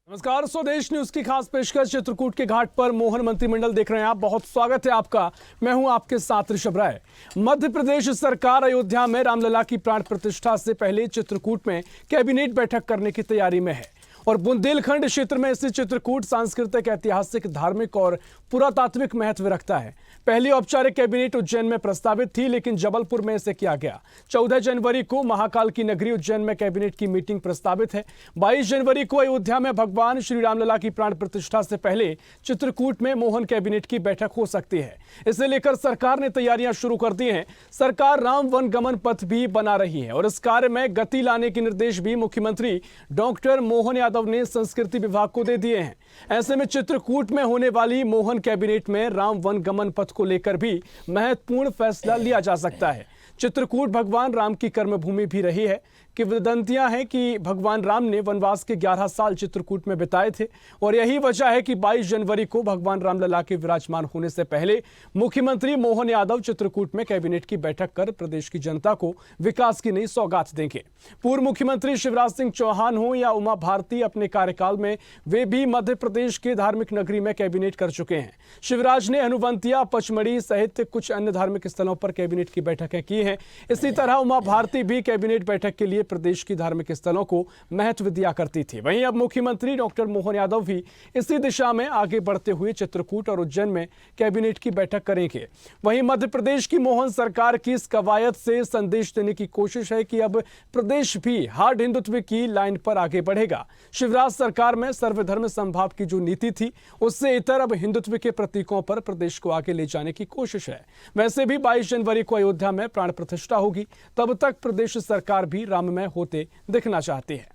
नमस्कार, स्वदेश न्यूज की खास पेशकश चित्रकूट के घाट पर मोहन मंत्रिमंडल देख रहे हैं आप। बहुत स्वागत है आपका। मैं हूं आपके साथ ऋषभ राय। मध्य प्रदेश सरकार अयोध्या में रामलला की प्राण प्रतिष्ठा से पहले चित्रकूट में कैबिनेट बैठक करने की तैयारी में है और बुंदेलखंड क्षेत्र में स्थित चित्रकूट सांस्कृतिक, ऐतिहासिक, धार्मिक और पुरातात्विक महत्व रखता है। पहली औपचारिक कैबिनेट उज्जैन में प्रस्तावित थी, लेकिन जबलपुर में इसे किया गया। 14 जनवरी को महाकाल की नगरी उज्जैन में कैबिनेट की मीटिंग प्रस्तावित है। 22 जनवरी को अयोध्या में भगवान श्री रामलला की प्राण प्रतिष्ठा से पहले चित्रकूट में मोहन कैबिनेट की बैठक हो सकती है। इसे लेकर सरकार ने तैयारियां शुरू कर दी हैं। सरकार राम वन गमन पथ भी बना रही है और इस कार्य में गति लाने के निर्देश भी मुख्यमंत्री डॉक्टर मोहन यादव ने संस्कृति विभाग को दे दिए हैं। ऐसे में चित्रकूट में होने वाली मोहन कैबिनेट में राम वन गमन पथ को लेकर भी महत्वपूर्ण फैसला लिया जा सकता है। चित्रकूट भगवान राम की कर्मभूमि भी रही है। किंवदंतियां हैं कि भगवान राम ने वनवास के 11 साल चित्रकूट में बिताए थे और यही वजह है कि 22 जनवरी को भगवान रामलला के विराजमान होने से पहले मुख्यमंत्री मोहन यादव चित्रकूट में कैबिनेट की बैठक कर प्रदेश की जनता को विकास की नई सौगात देंगे। पूर्व मुख्यमंत्री शिवराज सिंह चौहान हो या उमा भारती, अपने कार्यकाल में वे भी मध्य प्रदेश के धार्मिक नगरी में कैबिनेट कर चुके हैं। शिवराज ने हनुवंतिया, पचमढ़ी सहित कुछ अन्य धार्मिक स्थलों पर कैबिनेट की बैठकें की हैं। इसी तरह उमा भारती भी कैबिनेट बैठक के लिए प्रदेश की धार्मिक स्थलों को महत्व दिया करती थी। वहीं अब मुख्यमंत्री डॉक्टर मोहन यादव भी इसी दिशा में आगे बढ़ते हुए चित्रकूट और उज्जैन में कैबिनेट की बैठक करेंगे। वहीं मध्य प्रदेश की मोहन सरकार की इस कवायद से संदेश देने की कोशिश है कि अब प्रदेश भी हार्ड हिंदुत्व की लाइन पर आगे बढ़ेगा। शिवराज सरकार में सर्वधर्म समभाव की जो नीति थी, उससे इतर अब हिंदुत्व के प्रतीकों पर प्रदेश को आगे ले जाने की कोशिश है। वैसे भी 22 जनवरी को अयोध्या में प्राण प्रतिष्ठा होगी, तब तक प्रदेश सरकार भी राममय होते दिखना चाहती है।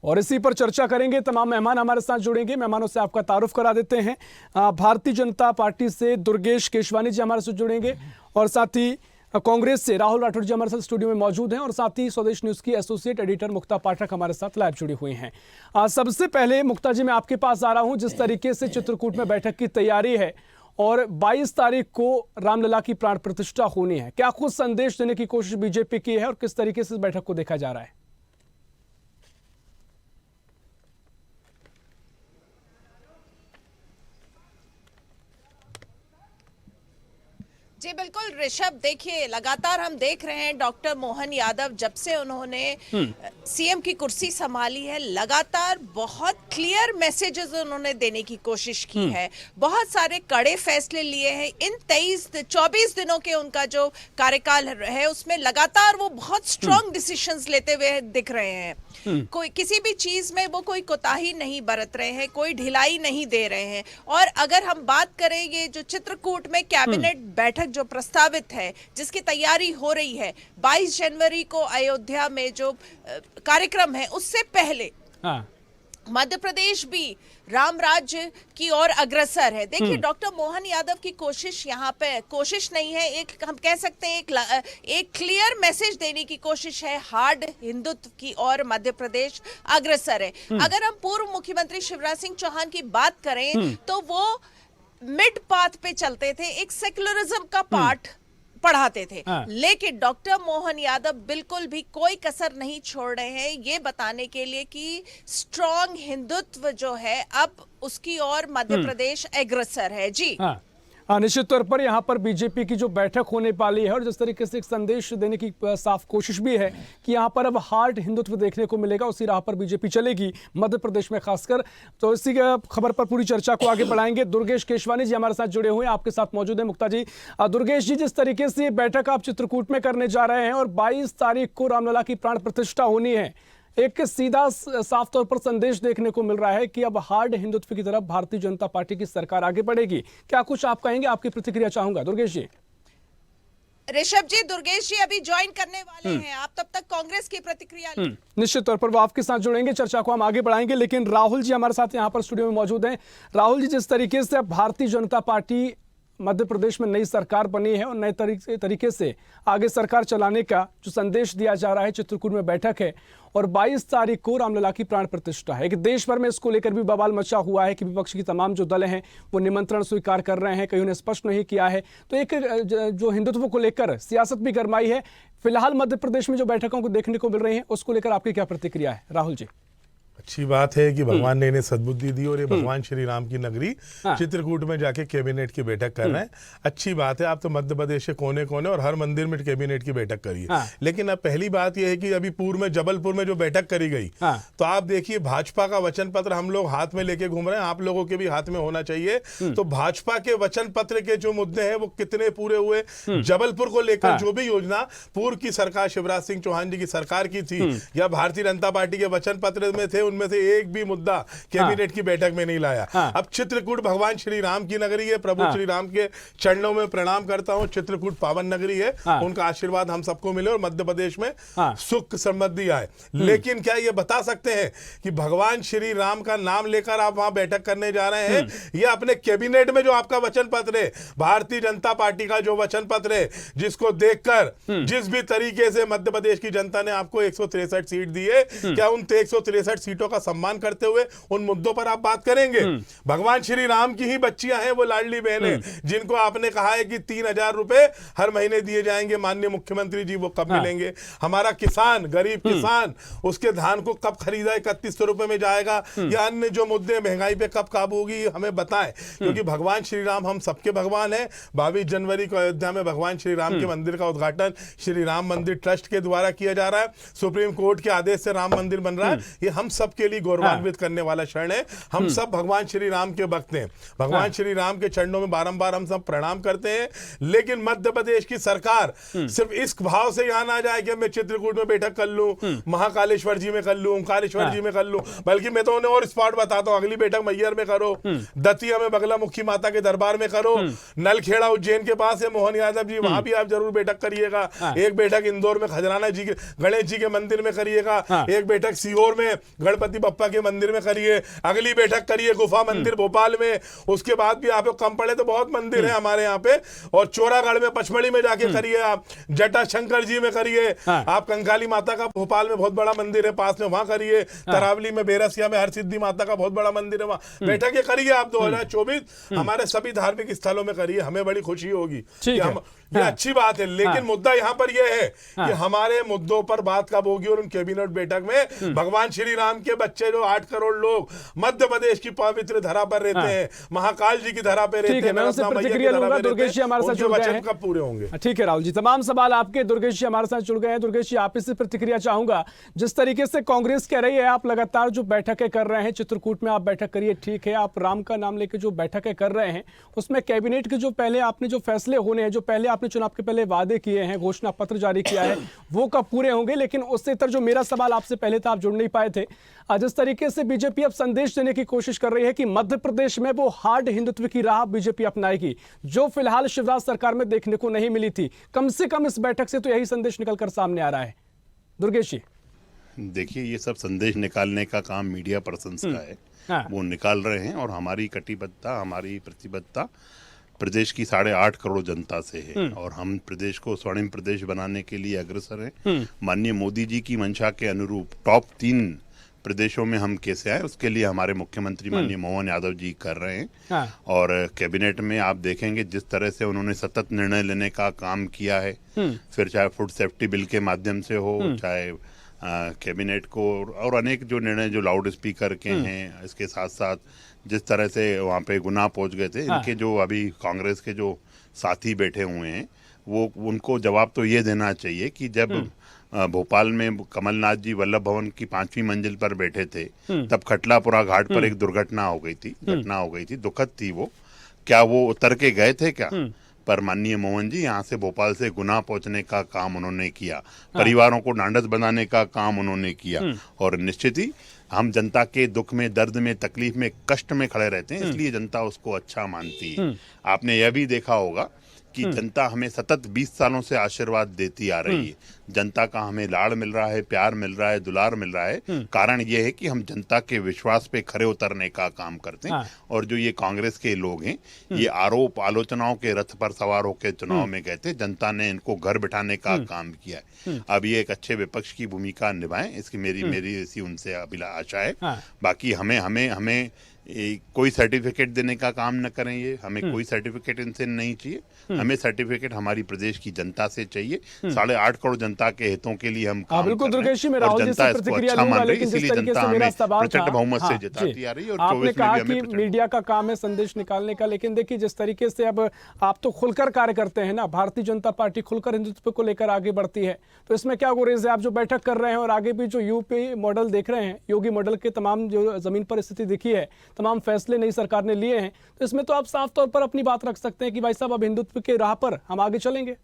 और इसी पर चर्चा करेंगे। तमाम मेहमान हमारे साथ जुड़ेंगे। मेहमानों से आपका तारुफ करा देते हैं। भारतीय जनता पार्टी से दुर्गेश केशवानी जी हमारे साथ जुड़ेंगे और साथ ही कांग्रेस से राहुल राठौर जी हमारे साथ स्टूडियो में मौजूद हैं और साथ ही स्वदेश न्यूज की एसोसिएट एडिटर मुक्ता पाठक हमारे साथ लाइव जुड़ी हुई हैं। सबसे पहले मुक्ता जी, मैं आपके पास आ रहा हूं। जिस तरीके से चित्रकूट में बैठक की तैयारी है और 22 तारीख को रामलला की प्राण प्रतिष्ठा होनी है, क्या कुछ संदेश देने की कोशिश बीजेपी की है और किस तरीके से इस बैठक को देखा जा रहा है? जी बिल्कुल ऋषभ, देखिए लगातार हम देख रहे हैं डॉक्टर मोहन यादव जब से उन्होंने सीएम की कुर्सी संभाली है, लगातार बहुत क्लियर मैसेजेस उन्होंने देने की कोशिश की है। बहुत सारे कड़े फैसले लिए हैं। इन 24 दिनों के उनका जो कार्यकाल है उसमें लगातार वो बहुत स्ट्रांग डिसीजंस लेते हुए दिख रहे हैं। कोई किसी भी चीज में वो कोई कोताही नहीं बरत रहे हैं, कोई ढिलाई नहीं दे रहे हैं। और अगर हम बात करें ये जो चित्रकूट में कैबिनेट बैठक जो प्रस्तावित है, जिसकी तैयारी हो रही है 22 जनवरी को अयोध्या में जो कार्यक्रम है, उससे पहले मध्य प्रदेश भी राम राज्य की ओर अग्रसर है। देखिए डॉक्टर मोहन यादव की कोशिश यहाँ पे कोशिश नहीं है, एक हम कह सकते हैं एक क्लियर मैसेज देने की कोशिश है। हार्ड हिंदुत्व की ओर मध्य प्रदेश अग्रसर है। अगर हम पूर्व मुख्यमंत्री शिवराज सिंह चौहान की बात करें तो वो मिड पाथ पे चलते थे, एक सेक्युलरिज्म का पाठ पढ़ाते थे। लेकिन डॉक्टर मोहन यादव बिल्कुल भी कोई कसर नहीं छोड़ रहे हैं ये बताने के लिए कि स्ट्रॉन्ग हिंदुत्व जो है अब उसकी ओर मध्य प्रदेश अग्रसर है। जी निश्चित तौर पर यहाँ पर बीजेपी की जो बैठक होने वाली है और जिस तरीके से एक संदेश देने की साफ कोशिश भी है कि यहाँ पर अब हार्ड हिंदुत्व देखने को मिलेगा, उसी राह पर बीजेपी चलेगी मध्य प्रदेश में खासकर। तो इसी खबर पर पूरी चर्चा को आगे बढ़ाएंगे। दुर्गेश केशवानी जी हमारे साथ जुड़े हुए हैं, आपके साथ मौजूद है। मुक्ता जी, दुर्गेश जी, जिस तरीके से बैठक आप चित्रकूट में करने जा रहे हैं और 22 तारीख को रामलला की प्राण प्रतिष्ठा होनी है, एक सीधा साफ तौर पर संदेश देखने को मिल रहा है कि अब हार्ड हिंदुत्व की तरफ भारतीय जनता पार्टी की सरकार आगे बढ़ेगी। क्या कुछ आप कहेंगे? आपकी प्रतिक्रिया चाहूंगा दुर्गेश जी। ऋषभ जी, दुर्गेश जी अभी ज्वाइन करने वाले हैं, आप तब तक कांग्रेस की प्रतिक्रिया निश्चित तौर पर वो आपके साथ जुड़ेंगे, चर्चा को हम आगे बढ़ाएंगे। लेकिन राहुल जी हमारे साथ यहाँ पर स्टूडियो में मौजूद हैं। राहुल जी, जिस तरीके से अब भारतीय जनता पार्टी मध्य प्रदेश में नई सरकार बनी है और नए तरीके से आगे सरकार चलाने का जो संदेश दिया जा रहा है, चित्रकूट में बैठक है और 22 तारीख को रामलला की प्राण प्रतिष्ठा है। कि देश भर में इसको लेकर भी बवाल मचा हुआ है कि विपक्ष की तमाम जो दल हैं वो निमंत्रण स्वीकार कर रहे हैं, कहीं ने स्पष्ट नहीं किया है। तो एक जो हिंदुत्व को लेकर सियासत भी गरमाई है। फिलहाल मध्य प्रदेश में जो बैठकों को देखने को मिल रही है उसको लेकर आपकी क्या प्रतिक्रिया है राहुल जी? अच्छी बात है कि भगवान ने इन्हें सद्बुद्धि दी और ये भगवान श्री राम की नगरी चित्रकूट में जाके कैबिनेट की बैठक कर रहे हैं। अच्छी बात है, आप तो मध्य प्रदेश के कोने कोने और हर मंदिर में कैबिनेट की बैठक करिए। लेकिन अब पहली बात यह है कि अभी पूर्व में जबलपुर में जो बैठक करी गई, तो आप देखिए भाजपा का वचन पत्र हम लोग हाथ में लेके घूम रहे हैं, आप लोगों के भी हाथ में होना चाहिए। तो भाजपा के वचन पत्र के जो मुद्दे हैं वो कितने पूरे हुए, जबलपुर को लेकर जो भी योजना पूर्व की सरकार शिवराज सिंह चौहान जी की सरकार की थी या भारतीय जनता पार्टी के वचन पत्र में थे, उनमें से एक भी मुद्दा कैबिनेट की बैठक में नहीं लाया। अब चित्रकूट भगवान श्री राम की नगरी है, प्रभु श्री राम के चरणों में प्रणाम करता हूं। चित्रकूट पावन नगरी है, उनका आशीर्वाद हम सबको मिले और मध्य प्रदेश में सुख समृद्धि आए। लेकिन क्या ये बता सकते हैं कि भगवान श्री राम का नाम लेकर आप वहां बैठक करने जा रहे हैं या अपने कैबिनेट में जो आपका वचन पत्र है, भारतीय जनता पार्टी का जो वचन पत्र है, जिसको देखकर जिस भी तरीके से मध्य प्रदेश की जनता ने आपको 163 सीट दी है, क्या उन 163 सीटों का सम्मान करते हुए उन मुद्दों पर आप बात करेंगे? भगवान श्री राम की ही बच्चियां हैं वो लाडली बहनें, जिनको आपने कहा है कि 3,000 रुपए हर महीने दिए जाएंगे, माननीय मुख्यमंत्री जी वो कब मिलेंगे? हमारा किसान, गरीब किसान, उसके धान को कब खरीदा 3100 रुपए में जाएगा या अन्य जो मुद्दे, महंगाई पे कब काबू होगी, हमें बताएं। क्योंकि भगवान श्री राम हम सबके भगवान है। 22 जनवरी को अयोध्या में भगवान श्री राम के मंदिर का उद्घाटन श्री राम मंदिर ट्रस्ट के द्वारा किया जा रहा है। सुप्रीम कोर्ट के आदेश से राम मंदिर बन रहा है। ये हम सबके लिए गौरवान्वित करने वाला क्षण है। हम सब भगवान श्री राम के भक्त हैं, भगवान श्री राम के चरणों में बारंबार हम सब प्रणाम करते हैं। लेकिन मध्य प्रदेश की सरकार सिर्फ इस भाव से यहां ना जाए कि मैं चित्रकूट में बैठक कर लूं, महाकालेश्वर जी में कर लूं, ओंकारेश्वर जी में कर लूं, बल्कि मैं तो उन्हें और स्पॉट बताता हूं, अगली बैठक मैयर में करो, दतिया में बगलामुखी माता के दरबार में करो, नलखेड़ा उज्जैन के पास है मोहन यादव जी, वहां भी आप जरूर बैठक करिएगा। एक बैठक इंदौर में खजराना जी के गणेश जी के मंदिर में करिएगा, एक बैठक सीहोर में गणपति बप्पा के मंदिर में करिए, अगली बैठक करिए गुफा मंदिर भोपाल में। उसके बाद भी आप कम पड़े तो बहुत मंदिर है हमारे यहाँ पे, और चोरागढ़ में पचमढ़ी में जाके करिए, आप जटा शंकर जी में करिए, आप कंकाली माता का भोपाल में बहुत बड़ा मंदिर है पास में, वहां करिए, तरावली में बेरसिया में हरसिद्धि माता का बहुत बड़ा मंदिर है, वहां बैठकें करिए आप। 2024 हमारे सभी धार्मिक स्थलों में करिए, हमें बड़ी खुशी होगी कि हम, ये अच्छी बात है। लेकिन मुद्दा यहाँ पर यह है कि हमारे मुद्दों पर बात कब होगी, और उन कैबिनेट बैठक में भगवान श्री राम के बच्चे जो 8 करोड़ लोग मध्य प्रदेश की पवित्र धरा पर रहते हैं, महाकाल जी की धरा पर रहते हैं, दुर्गेश जी हमारे साथ जुड़ गए हैं, कब पूरे होंगे? ठीक है राहुल जी, तमाम सवाल आपके। दुर्गेश जी हमारे साथ जुड़ गए हैं। दुर्गेश जी, आप इससे प्रतिक्रिया चाहूंगा। जिस तरीके से कांग्रेस कह रही है आप लगातार जो बैठकें कर रहे हैं, चित्रकूट में आप बैठक करिए, ठीक है, आप राम का नाम लेकर जो बैठकें कर रहे हैं, उसमें कैबिनेट के जो पहले आपने जो फैसले होने हैं, जो पहले आपने चुनाव के पहले वादे किए हैं, घोषणा पत्र जारी किया है, वो कब पूरे होंगे? लेकिन उससे इतर जो मेरा सवाल आपसे पहले था, आप जुड़ नहीं पाए थे। जिस तरीके से बीजेपी अब संदेश देने की कोशिश कर रही है कि मध्य प्रदेश में वो हार्ड हिंदुत्व की राह बीजेपी अपनाएगी, जो फिलहाल शिवराज सरकार में देखने को नहीं मिली थी, कम से कम इस बैठक से तो यही संदेश निकलकर सामने आ रहा है। दुर्गेश जी, देखिए, ये सब संदेश निकालने का काम मीडिया पर्सन्स का है, वो निकाल रहे हैं, और हमारी कटिबद्धता, हमारी प्रतिबद्धता प्रदेश की 8.5 करोड़ जनता से है, और हम प्रदेश को स्वर्णिम प्रदेश बनाने के लिए अग्रसर हैं। माननीय मोदी जी की मंशा के अनुरूप टॉप 3 प्रदेशों में हम कैसे आए, उसके लिए हमारे मुख्यमंत्री माननीय मोहन यादव जी कर रहे हैं। और कैबिनेट में आप देखेंगे जिस तरह से उन्होंने सतत निर्णय लेने का काम किया है, फिर चाहे फूड सेफ्टी बिल के माध्यम से हो, चाहे कैबिनेट को, और अनेक जो निर्णय जो लाउड स्पीकर के हैं, इसके साथ साथ जिस तरह से वहाँ पे गुनाह पहुँच गए थे, इनके जो अभी कांग्रेस के जो साथी बैठे हुए हैं, वो उनको जवाब तो ये देना चाहिए कि जब भोपाल में कमलनाथ जी वल्लभ भवन की 5वीं मंजिल पर बैठे थे, तब खटलापुरा घाट पर एक दुर्घटना हो गई थी, दुखद थी वो। क्या वो उतर के गए थे क्या? पर माननीय मोहन जी यहाँ से भोपाल से गुनाह पहुंचने का काम उन्होंने किया, परिवारों को ढांढस बनाने का काम उन्होंने किया, और निश्चित ही हम जनता के दुख में, दर्द में, तकलीफ में, कष्ट में खड़े रहते हैं, इसलिए जनता उसको अच्छा मानती है। आपने यह भी देखा होगा कि जनता हमें सतत 20 सालों से आशीर्वाद देती आ रही है, जनता का हमें लाड़ मिल रहा है, प्यार मिल रहा है, दुलार मिल रहा है। कारण ये है कि हम जनता के विश्वास पे खरे उतरने का काम करते हैं। और जो ये कांग्रेस के लोग हैं, ये आरोप आलोचनाओं के रथ पर सवार होकर चुनाव में गए थे, जनता ने इनको घर बिठाने का काम किया है। अब ये एक अच्छे विपक्ष की भूमिका निभाएं, इसकी मेरी ऐसी उनसे आशा है। बाकी हमें कोई सर्टिफिकेट देने का काम न करें। ये हमें कोई सर्टिफिकेट इनसे नहीं चाहिए। हमें सर्टिफिकेट हमारी प्रदेश की जनता से चाहिए। 8.5 करोड़ जनता के हितों के लिए हम काम बिल्कुल कर रहे दुर्गेश जी, मैं हैं और राहुल जी जनता से इसको प्रतिक्रिया अच्छा लूंगा, मान रही है। लेकिन जिस इसीलिए तरीके जनता से मेरा हमें सवाल प्रचंड था, बहुमत से हाँ, जिताती जी। आ रही है और आपने 24 में कहा भी हमें कि प्रचंड मीडिया का काम है संदेश निकालने का, लेकिन देखिए जिस तरीके से अब आप तो खुलकर कार्य करते हैं ना, भारतीय जनता पार्टी खुलकर हिंदुत्व को लेकर आगे बढ़ती है, तो इसमें क्या गुरेज है? आप जो बैठक कर रहे हैं और आगे भी जो यूपी मॉडल देख रहे हैं, योगी मॉडल के तमाम जो जमीन पर स्थिति दिखी है, तमाम फैसले नई सरकार ने लिए हैं, तो इसमें तो आप साफ तौर पर अपनी बात रख सकते हैं कि भाई साहब अब हिंदुत्व के राह पर हम आगे चलेंगे।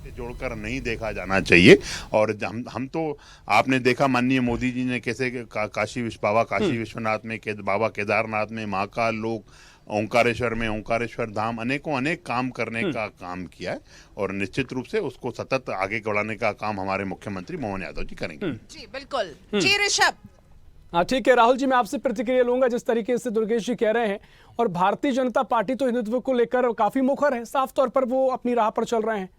जोड़कर नहीं देखा जाना चाहिए। और हम तो आपने देखा माननीय मोदी जी ने कैसे काशी विश्वनाथ में, बाबा केदारनाथ में, महाकाल लोक, ओंकारेश्वर में, ओंकारेश्वर धाम, अनेक काम करने का काम किया है और निश्चित रूप से उसको सतत आगे बढ़ाने का काम हमारे मुख्यमंत्री मोहन यादव जी करेंगे। जी बिल्कुल। जी ऋषभ। हाँ ठीक है राहुल जी, मैं आपसे प्रतिक्रिया लूंगा जिस तरीके से दुर्गेश जी कह रहे हैं, और भारतीय जनता पार्टी तो हिंदुत्व को लेकर काफी मुखर है, साफ तौर पर वो अपनी राह पर चल रहे हैं।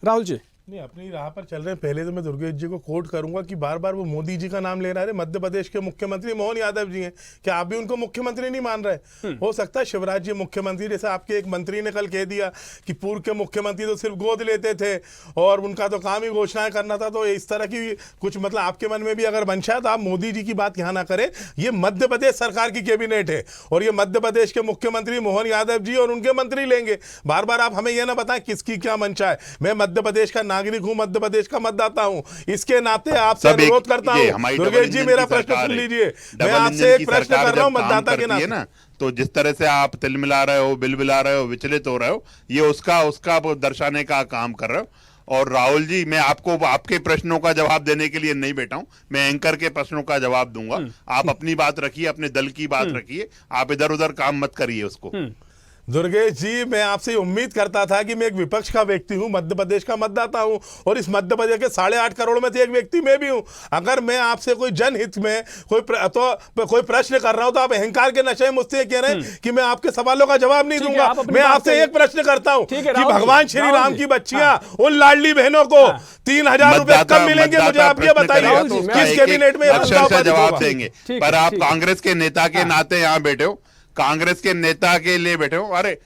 राहुल जी नहीं, अपनी राह पर चल रहे हैं। पहले तो मैं दुर्गेश जी को कोट करूंगा कि बार बार वो मोदी जी का नाम ले रहा है। मध्य प्रदेश के मुख्यमंत्री मोहन यादव जी हैं, क्या आप भी उनको मुख्यमंत्री नहीं मान रहे? हो सकता है शिवराज जी मुख्यमंत्री, जैसे आपके एक मंत्री ने कल कह दिया कि पूर्व के मुख्यमंत्री तो सिर्फ गोद लेते थे और उनका तो काम ही घोषणाएं करना था, तो इस तरह की कुछ मतलब आपके मन में भी अगर मंशा है तो आप मोदी जी की बात यहाँ ना करें। ये मध्य प्रदेश सरकार की कैबिनेट है और ये मध्य प्रदेश के मुख्यमंत्री मोहन यादव जी और उनके मंत्री लेंगे। बार बार आप हमें यह ना बताएं किसकी क्या मंशा है। मैं मध्य प्रदेश का नागरिक हूं, मध्य प्रदेश का मतदाता हूं, इसके नाते आपसे अनुरोध करता हूं। दुर्गेश जी मेरा प्रश्न सुन लीजिए, मैं आपसे एक प्रश्न कर रहा हूं मतदाता के नाते ना, तो जिस तरह से आप तिल मिला रहे हो, बिल मिला रहे हो, विचलित हो रहे हो, ये उसका दर्शाने का काम कर रहे हो। और राहुल जी, मैं आपको आपके प्रश्नों का जवाब देने के लिए नहीं बैठा हूं, मैं एंकर के प्रश्नों का जवाब दूंगा। आप अपनी बात रखिए, अपने दल की बात रखिए, आप इधर उधर काम मत करिए उसको। दुर्गेश जी, मैं आपसे उम्मीद करता था कि मैं एक विपक्ष का व्यक्ति हूं, मध्य प्रदेश का मतदाता हूं और इस मध्य प्रदेश के 8.5 करोड़ में से एक व्यक्ति मैं भी हूं। अगर मैं आपसे कोई जनहित में कोई प्रश्न कर रहा हूं तो आप अहंकार के नशे में मुझसे कह रहे हैं कि मैं आपके सवालों का जवाब नहीं दूंगा। मैं आपसे एक प्रश्न करता हूं कि भगवान श्री राम की बच्चियां उन लाडली बहनों को 3,000 रुपए कब मिलेंगे, मुझे आप ये बताइए किस कैबिनेट में जवाब देंगे। पर आप कांग्रेस के नेता के नाते यहाँ बैठे हो, कांग्रेस के नेता के लिए बैठे हो, अरे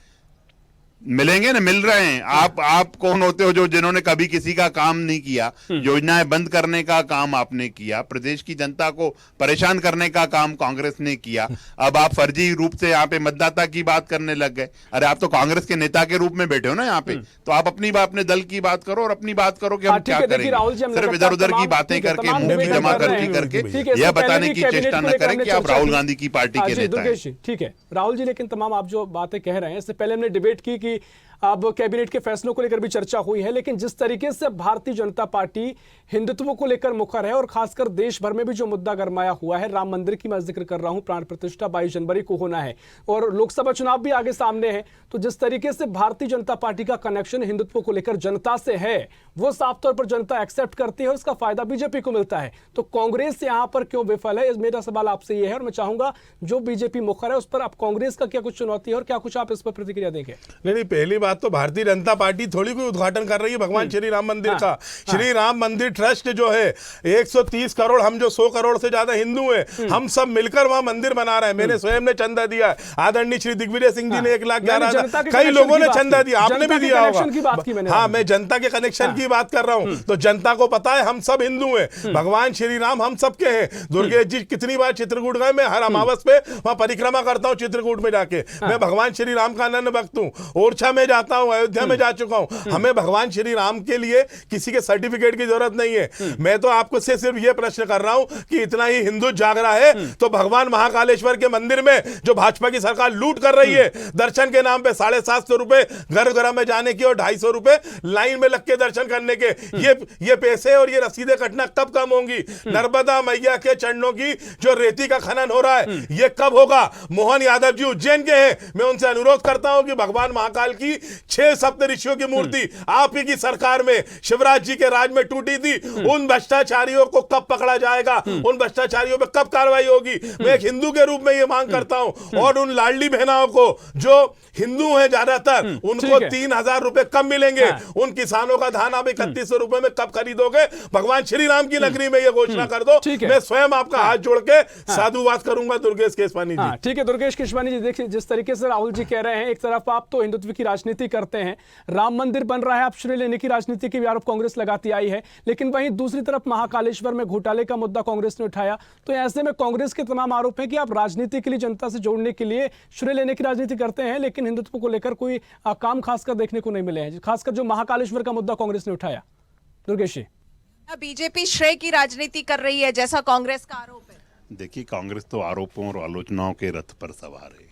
मिलेंगे ना, मिल रहे हैं। आप कौन होते हो जो जिन्होंने कभी किसी का काम नहीं किया? योजनाएं बंद करने का काम आपने किया, प्रदेश की जनता को परेशान करने का काम कांग्रेस ने किया। अब आप फर्जी रूप से यहाँ पे मतदाता की बात करने लग गए। अरे आप तो कांग्रेस के नेता के रूप में बैठे हो ना यहाँ पे, तो आप अपने दल की बात करो और अपनी बात करो कि हम क्या करेंगे। सिर्फ इधर उधर की बातें करके, मुंह जमा करके यह बताने की चेष्टा न करें कि आप राहुल गांधी की पार्टी के नेता हैं। ठीक है राहुल जी, लेकिन तमाम आप जो बातें कह रहे हैं, इससे पहले हमने डिबेट की अब कैबिनेट के फैसलों को लेकर भी चर्चा हुई है, लेकिन जिस तरीके से भारतीय जनता पार्टी हिंदुत्व को लेकर मुखर है और खासकर देश भर में भी जो मुद्दा गरमाया हुआ है, राम मंदिर की मैं जिक्र कर रहा हूं, प्राण प्रतिष्ठा 22 जनवरी को होना है और लोकसभा चुनाव भी आगे सामने है, तो जिस तरीके से भारतीय जनता पार्टी का कनेक्शन हिंदुत्व को लेकर जनता से है, वो साफ तौर पर जनता एक्सेप्ट करती है और इसका फायदा बीजेपी को मिलता है, तो कांग्रेस यहां पर क्यों विफल है? मेरा सवाल आपसे यह है और मैं चाहूंगा जो बीजेपी मुखर है उस पर आप कांग्रेस का क्या कुछ चुनौती है और क्या कुछ आप इस पर प्रतिक्रिया देंगे? नहीं, पहली बात तो भारतीय जनता पार्टी थोड़ी कोई उद्घाटन कर रही है भगवान श्री राम मंदिर का। श्री राम मंदिर ट्रस्ट जो है 130 करोड़, हम जो 100 करोड़ से ज्यादा हिंदू हैं, हम सब मिलकर वहां मंदिर बना रहे हैं। मैंने स्वयं ने चंदा दिया है, आदरणीय श्री दिग्विजय सिंह जी ने 1,11,000, कई लोगों ने चंदा दिया, आपने भी दिया होगा। हाँ, मैं जनता के कनेक्शन की बात कर रहा हूं, तो जनता को पता है हम सब हिंदू हैं, भगवान श्री राम हम सबके हैं। दुर्गेश जी कितनी बार चित्रकूट गए, मैं हर अमावस पे वहां परिक्रमा करता हूं चित्रकूट में जाके, मैं भगवान श्री राम का अनन्य भक्त हूं। ओरछा में जाता हूं, अयोध्या में जा चुका हूं। हमें भगवान श्री राम के लिए किसी के सर्टिफिकेट की जरूरत नहीं है। मैं तो आपको से सिर्फ यह प्रश्न कर रहा हूं कि इतना ही हिंदू जाग रहा है तो भगवान महाकालेश्वर के मंदिर में जो भाजपा की सरकार लूट कर रही है, दर्शन के नाम पे 750 रुपए घर घर में जाने की और 250 रुपए लाइन में लग के दर्शन करने के, ये पैसे और ये रसीदें कटना कब कम होंगी? नर्मदा मैया के चरणों की जो रेती का खनन हो रहा है, ये कब होगा? मोहन यादव जी उज्जैन के हैं, मैं उनसे अनुरोध करता हूं कि भगवान महाकाल की 6 सप्तऋषियों की मूर्ति आप ही की सरकार में शिवराज जी के राज में टूटी थी। उन भ्रष्टाचारियों को कब पकड़ा जाएगा, उन भ्रष्टाचारियों पे कब कार्रवाई होगी? मैं एक हिंदू के रूप में ये मांग करता हूं। और उन लाडली बहनाओं को जो हिंदू हैं ज्यादातर, उनको 3,000 रुपए कब मिलेंगे? उन किसानों का धान आप 3100 रुपए में कब खरीदोगे? भगवान श्री राम की नगरी में ये घोषणा कर दो। मैं स्वयं आपका हाथ जोड़ के साधुवाद करूंगा। दुर्गेश केशवानी जी। ठीक है दुर्गेश केशवानी जी, देखिए जिस तरीके से राहुल जी कह रहे हैं, एक तरफ आप तो हिंदुत्व की राजनीति करते हैं, राम मंदिर बन रहा है, आप श्रेय लेने की राजनीति के भी आरोप कांग्रेस लगाती आई है, लेकिन वहीं दूसरी तरफ महाकालेश्वर में घोटाले का मुद्दा कांग्रेस ने उठाया। तो ऐसे में कांग्रेस के तमाम आरोप है कि आप राजनीति के लिए, जनता से जोड़ने के लिए श्रेय लेने की राजनीति करते हैं, लेकिन हिंदुत्व को लेकर कोई काम खासकर देखने को नहीं मिले हैं, खासकर जो महाकालेश्वर का मुद्दा कांग्रेस ने उठाया। दुर्गेश जी, बीजेपी श्रेय की राजनीति कर रही है जैसा कांग्रेस का आरोप है। देखिए, कांग्रेस तो आरोपों और आलोचनाओं के रथ पर सवार है,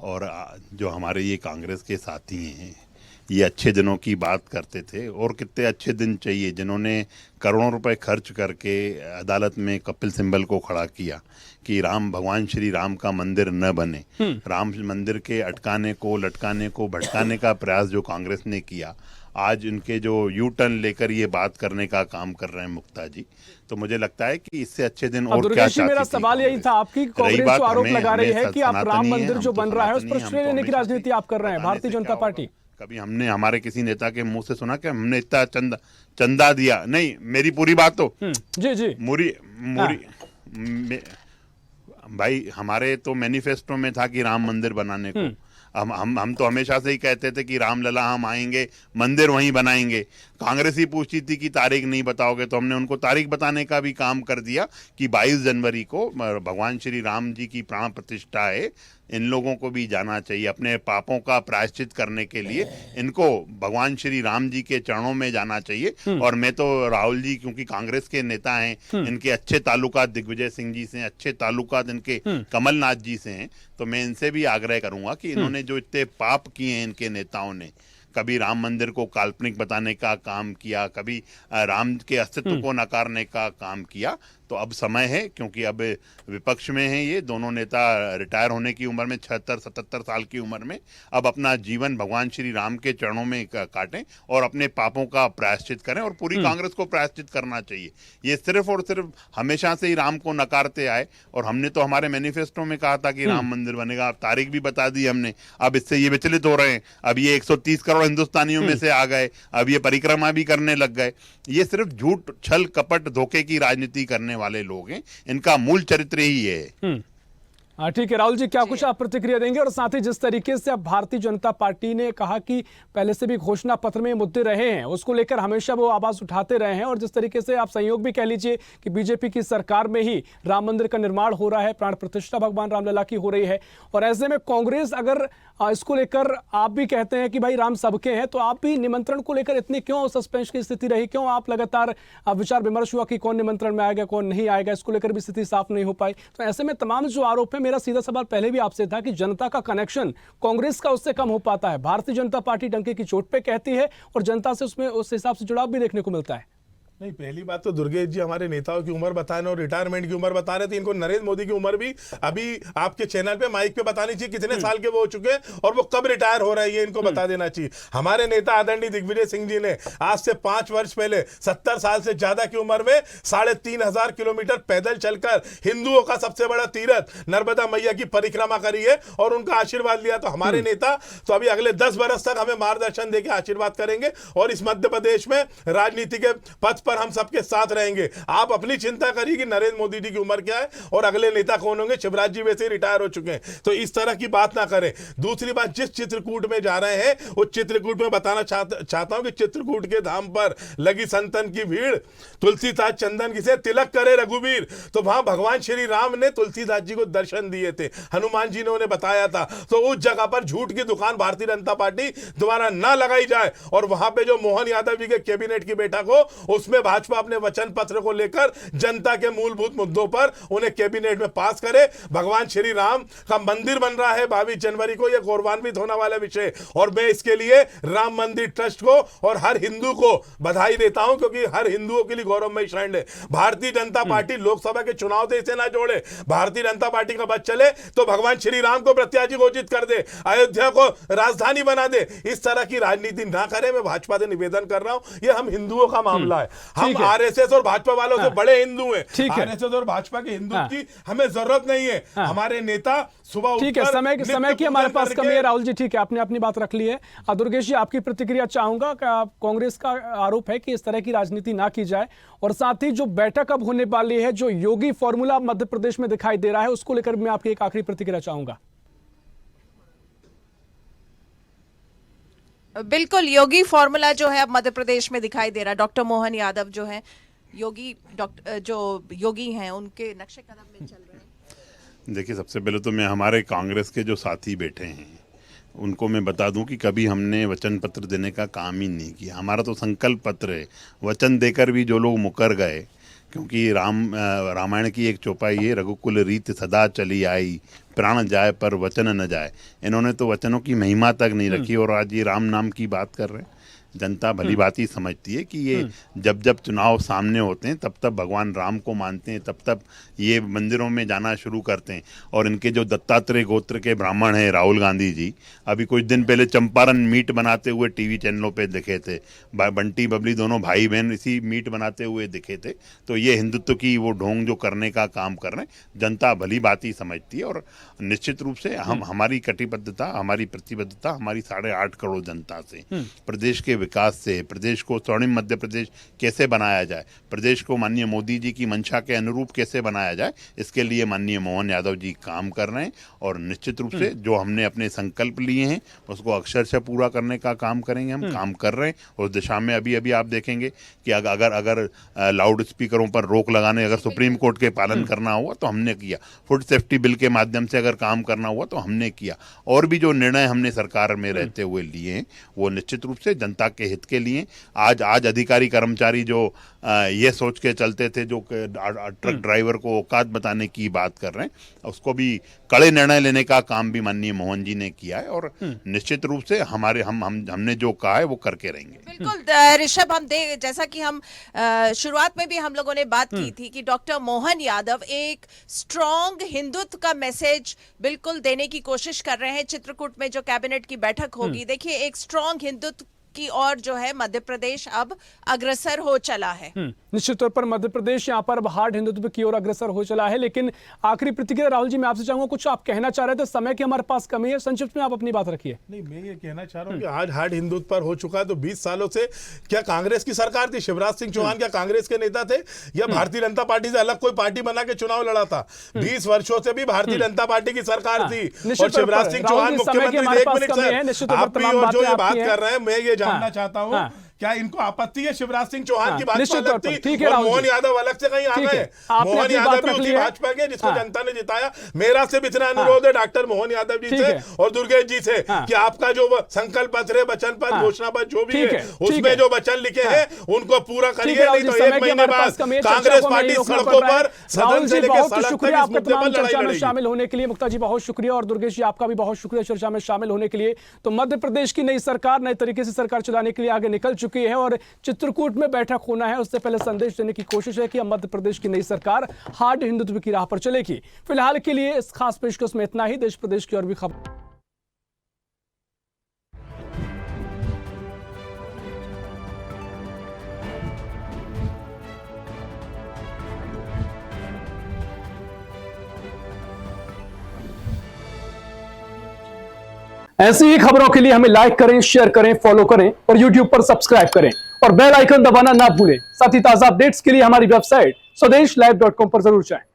और जो हमारे ये कांग्रेस के साथी हैं, ये अच्छे दिनों की बात करते थे। और कितने अच्छे दिन चाहिए जिन्होंने करोड़ों रुपए खर्च करके अदालत में कपिल सिब्बल को खड़ा किया कि भगवान श्री राम का मंदिर न बने। राम मंदिर के अटकाने को, लटकाने को, भटकाने का प्रयास जो कांग्रेस ने किया, आज इनके जो यू टर्न लेकर ये बात करने का काम कर रहे हैं मुक्ता जी, तो मुझे लगता है कि इससे अच्छे दिन और क्या चाहती थी। मेरा सवाल यही था आपकी, कांग्रेस जो आरोप लगा रही है कि आप राम मंदिर जो बन रहा है उस पर श्रेय लेने की राजनीति आप कर रहे हैं, भारतीय जनता पार्टी। कभी हमने हमारे किसी नेता के मुंह से सुना कि हमने इतना चंदा दिया? नहीं, मेरी पूरी बात तो जी भाई, हमारे तो मैनिफेस्टो में था कि राम मंदिर बनाने को। हम तो हमेशा से ही कहते थे कि रामलला हम आएंगे, मंदिर वहीं बनाएंगे। कांग्रेस ही पूछती थी कि तारीख नहीं बताओगे, तो हमने उनको तारीख बताने का भी काम कर दिया कि 22 जनवरी को भगवान श्री राम जी की प्राण प्रतिष्ठा है। इन लोगों को भी जाना चाहिए, अपने पापों का प्रायश्चित करने के लिए इनको भगवान श्री राम जी के चरणों में जाना चाहिए। और मैं तो राहुल जी, क्योंकि कांग्रेस के नेता हैं, इनके अच्छे ताल्लुकात दिग्विजय सिंह जी से, अच्छे ताल्लुकात इनके कमलनाथ जी से हैं, तो मैं इनसे भी आग्रह करूंगा कि इन्होंने जो इतने पाप किए हैं इनके नेताओं ने, कभी राम मंदिर को काल्पनिक बताने का काम किया, कभी राम के अस्तित्व को नकारने का काम किया, तो अब समय है, क्योंकि अब विपक्ष में हैं ये दोनों नेता, रिटायर होने की उम्र में, 76-77 साल की उम्र में, अब अपना जीवन भगवान श्री राम के चरणों में काटें और अपने पापों का प्रायश्चित करें। और पूरी कांग्रेस को प्रायश्चित करना चाहिए। ये सिर्फ और सिर्फ हमेशा से ही राम को नकारते आए, और हमने तो हमारे मैनिफेस्टो में कहा था कि राम मंदिर बनेगा। अब तारीख भी बता दी हमने, अब इससे ये विचलित हो रहे हैं। अब ये 130 करोड़ हिंदुस्तानियों में से आ गए, अब ये परिक्रमा भी करने लग गए। ये सिर्फ झूठ, छल, कपट, धोखे की राजनीति करने वाले लोग हैं। इनका मूल चरित्र ही है। ठीक है राहुल जी, क्या कुछ आप प्रतिक्रिया देंगे? और साथ ही जिस तरीके से अब भारतीय जनता पार्टी ने कहा कि पहले से भी घोषणा पत्र में मुद्दे रहे हैं, उसको लेकर हमेशा वो आवाज उठाते रहे हैं, और जिस तरीके से आप संयोग भी कह लीजिए कि बीजेपी की सरकार में ही राम मंदिर का निर्माण हो रहा है, प्राण प्रतिष्ठा भगवान रामलला की हो रही है, और ऐसे में कांग्रेस अगर इसको लेकर आप भी कहते हैं कि भाई राम सबके हैं, तो आप भी निमंत्रण को लेकर इतनी क्यों सस्पेंस की स्थिति रही? क्यों आप लगातार विचार विमर्श हुआ कि कौन निमंत्रण में आएगा, कौन नहीं आएगा, इसको लेकर भी स्थिति साफ नहीं हो पाई? तो ऐसे में तमाम जो आरोप है, मेरा सीधा सवाल पहले भी आपसे था कि जनता का कनेक्शन कांग्रेस का उससे कम हो पाता है। भारतीय जनता पार्टी डंके की चोट पे कहती है और जनता से उसमें उस हिसाब से जुड़ाव भी देखने को मिलता है। नहीं, पहली बात तो दुर्गेश जी हमारे नेताओं की उम्र बता रहे और रिटायरमेंट की उम्र बता रहे थे। इनको नरेंद्र मोदी की उम्र भी अभी आपके चैनल पे माइक पे बतानी चाहिए कितने साल के वो हो चुके हैं और वो कब रिटायर हो रहे हैं, ये इनको बता देना चाहिए। हमारे नेता आदरणीय दिग्विजय सिंह जी ने आज से 5 वर्ष पहले 70 साल से ज्यादा की उम्र में 3,500 किलोमीटर पैदल चलकर हिंदुओं का सबसे बड़ा तीर्थ नर्मदा मैया की परिक्रमा करी है और उनका आशीर्वाद लिया। तो हमारे नेता तो अभी अगले 10 बरस तक हमें मार्गदर्शन देकर आशीर्वाद करेंगे और इस मध्य प्रदेश में राजनीति के पथ पर हम सबके साथ रहेंगे। आप अपनी चिंता करिए कि नरेंद्र मोदी जी की उम्र क्या है और अगले नेता कौन होंगे। शिवराज जी वैसे ही रिटायर हो चुके हैं, तो इस तरह की बात ना करें। दूसरी बात, जिस चित्रकूट में जा रहे हैं उस चित्रकूट में बताना चाहता हूं कि चित्रकूट के धाम पर लगी संतन की भीड़, तुलसीदास चंदन किसे तिलक करे रघुवीर। तो वहां भगवान श्री राम ने तुलसीदास जी को दर्शन दिए थे, हनुमान जी ने उन्हें बताया था। तो उस जगह पर झूठ की दुकान भारतीय जनता पार्टी दोबारा ना लगाई जाए और वहां पे जो मोहन यादव जी के कैबिनेट की बैठक हो उसमें में भाजपा अपने वचन पत्र को लेकर जनता के मूलभूत मुद्दों पर उन्हें कैबिनेट में पास करे। भगवान श्री राम का मंदिर बन रहा है 22 जनवरी को, यह गौरवान्वित होने वाला विषय, और मैं इसके लिए राम मंदिर ट्रस्ट को और हर हिंदू को बधाई देता हूं, क्योंकि हर हिंदुओं के लिए गौरवमय क्षण है। भारतीय जनता पार्टी लोकसभा के चुनाव से इसे ना जोड़े। भारतीय जनता पार्टी का बच चले तो भगवान श्री राम को प्रत्याशी घोषित कर दे, अयोध्या को राजधानी बना दे। इस तरह की राजनीति ना करें, मैं भाजपा से निवेदन कर रहा हूं। यह हम हिंदुओं का मामला है, हम आरएसएस और भाजपा वालों से बड़े हिंदू हैं। आरएसएस और भाजपा के हिंदू की हमें जरूरत नहीं है। हमारे नेता सुबह ठीक है, समय की हमारे पास कमी है राहुल जी। ठीक है, आपने अपनी बात रख ली है। दुर्गेश जी, आपकी प्रतिक्रिया चाहूंगा कि कांग्रेस का आरोप है कि इस तरह की राजनीति ना की जाए, और साथ ही जो बैठक अब होने वाली है, जो योगी फॉर्मूला मध्य प्रदेश में दिखाई दे रहा है, उसको लेकर मैं आपकी एक आखिरी प्रतिक्रिया चाहूंगा। बिल्कुल, योगी फॉर्मूला जो है अब मध्य प्रदेश में दिखाई दे रहा है। डॉक्टर मोहन यादव जो है जो योगी हैं, उनके नक्शे कदम में चल रहे हैं। देखिए, सबसे पहले तो मैं हमारे कांग्रेस के जो साथी बैठे हैं उनको मैं बता दूं कि कभी हमने वचन पत्र देने का काम ही नहीं किया। हमारा तो संकल्प पत्र है। वचन देकर भी जो लोग मुकर गए, क्योंकि रामायण की एक चौपाई है, रघुकुल रीत सदा चली आई, प्राण जाए पर वचन न जाए। इन्होंने तो वचनों की महिमा तक नहीं रखी, और आज ये राम नाम की बात कर रहे हैं। जनता भली बात ही समझती है कि ये जब जब चुनाव सामने होते हैं तब तब भगवान राम को मानते हैं, तब तब ये मंदिरों में जाना शुरू करते हैं। और इनके जो दत्तात्रेय गोत्र के ब्राह्मण हैं राहुल गांधी जी, अभी कुछ दिन पहले चंपारण मीट बनाते हुए टीवी चैनलों पे दिखे थे। बंटी बबली दोनों भाई बहन इसी मीट बनाते हुए दिखे थे। तो ये हिंदुत्व की वो ढोंग जो करने का काम कर रहे हैं, जनता भली बात ही समझती है। और निश्चित रूप से हमारी कटिबद्धता, हमारी प्रतिबद्धता हमारी 8.5 करोड़ जनता से, प्रदेश के विकास से, प्रदेश को स्वर्णिम मध्य प्रदेश कैसे बनाया जाए, प्रदेश को माननीय मोदी जी की मंशा के अनुरूप कैसे बनाया जाए, इसके लिए माननीय मोहन यादव जी काम कर रहे हैं। और निश्चित रूप से जो हमने अपने संकल्प लिए हैं उसको अक्षरशः पूरा करने का काम करेंगे। हम काम कर रहे हैं उस दिशा में। अभी आप देखेंगे कि अगर लाउड स्पीकरों पर रोक लगाने अगर सुप्रीम कोर्ट के पालन करना हुआ तो हमने किया। फूड सेफ्टी बिल के माध्यम से अगर काम करना हुआ तो हमने किया। और भी जो निर्णय हमने सरकार में रहते हुए लिए हैं वो निश्चित रूप से जनता के हित के लिए। आज अधिकारी कर्मचारी जो ये सोच के चलते थे, जो ट्रक ड्राइवर को औकात बताने की बात कर रहे हैं, उसको भी कड़े निर्णय लेने का काम भी माननीय मोहन जी ने किया है। और निश्चित रूप से हमने जो कहा है वो करके रहेंगे। बिल्कुल ऋषभ, जैसा कि हम शुरुआत में भी हम लोगों ने बात की थी कि डॉक्टर मोहन यादव एक स्ट्रॉन्ग हिंदुत्व का मैसेज बिल्कुल देने की कोशिश कर रहे हैं। चित्रकूट में जो कैबिनेट की बैठक होगी, देखिए एक स्ट्रॉन्ग हिंदुत्व की ओर जो है मध्य प्रदेश अब अग्रसर हो चला है। निश्चित तौर पर मध्य प्रदेश यहाँ पर हार्ड हिंदुत्व की ओर अग्रसर हो चला है। लेकिन आखिरी प्रतिक्रिया राहुल जी मैं आपसे चाहूंगा, कुछ आप कहना चाह रहे थे, समय की हमारे पास कमी है, संक्षिप्त में आप अपनी बात रखिए। नहीं, मैं ये कहना चाह रहा हूँ कि आज हार्ड हिंदुत्व पर हो चुका है तो 20 सालों से क्या कांग्रेस की सरकार थी? शिवराज सिंह चौहान क्या कांग्रेस के नेता थे, या भारतीय जनता पार्टी से अलग कोई पार्टी बना के चुनाव लड़ा था? 20 वर्षों से भी भारतीय जनता पार्टी की सरकार थी और शिवराज सिंह चौहान मुख्यमंत्री थे। 1 मिनट सर, आप भी जो ये बात कर रहे हैं, मैं ये जानना चाहता हूँ क्या इनको आपत्ति है शिवराज सिंह चौहान की भाजपा अलग थी और मोहन यादव अलग से कहीं आ गए? मोहन यादव भी उसी भाजपा के जिसको जनता ने जिताया। मेरा सिर्फ इतना अनुरोध है डॉक्टर मोहन यादव जी से और दुर्गेश जी से कि आपका जो संकल्प पत्र है, वचन पत्र, घोषणा पत्र जो भी है, उसमें जो वचन लिखे हैं उनको पूरा करिए, नहीं तो 1 महीने बाद कांग्रेस पार्टी सड़कों पर सदन से लेकर सड़क तक इस मुद्दे पर लड़ाई लड़ेगी। शामिल होने के लिए मुक्ता जी बहुत शुक्रिया, और दुर्गेश जी आपका भी बहुत शुक्रिया चर्चा में शामिल होने के लिए। तो मध्य प्रदेश की नई सरकार नए तरीके से सरकार चलाने के लिए आगे निकल चुकी है और चित्रकूट में बैठक होना है। उससे पहले संदेश देने की कोशिश है कि अब मध्य प्रदेश की नई सरकार हार्ड हिंदुत्व की राह पर चलेगी। फिलहाल के लिए इस खास पेशकश में इतना ही। देश प्रदेश की और भी खबर ऐसी ही खबरों के लिए हमें लाइक करें, शेयर करें, फॉलो करें और YouTube पर सब्सक्राइब करें और बेल आइकन दबाना ना भूलें। साथ ही ताजा अपडेट्स के लिए हमारी वेबसाइट स्वदेशलाइव.com पर जरूर जाएं।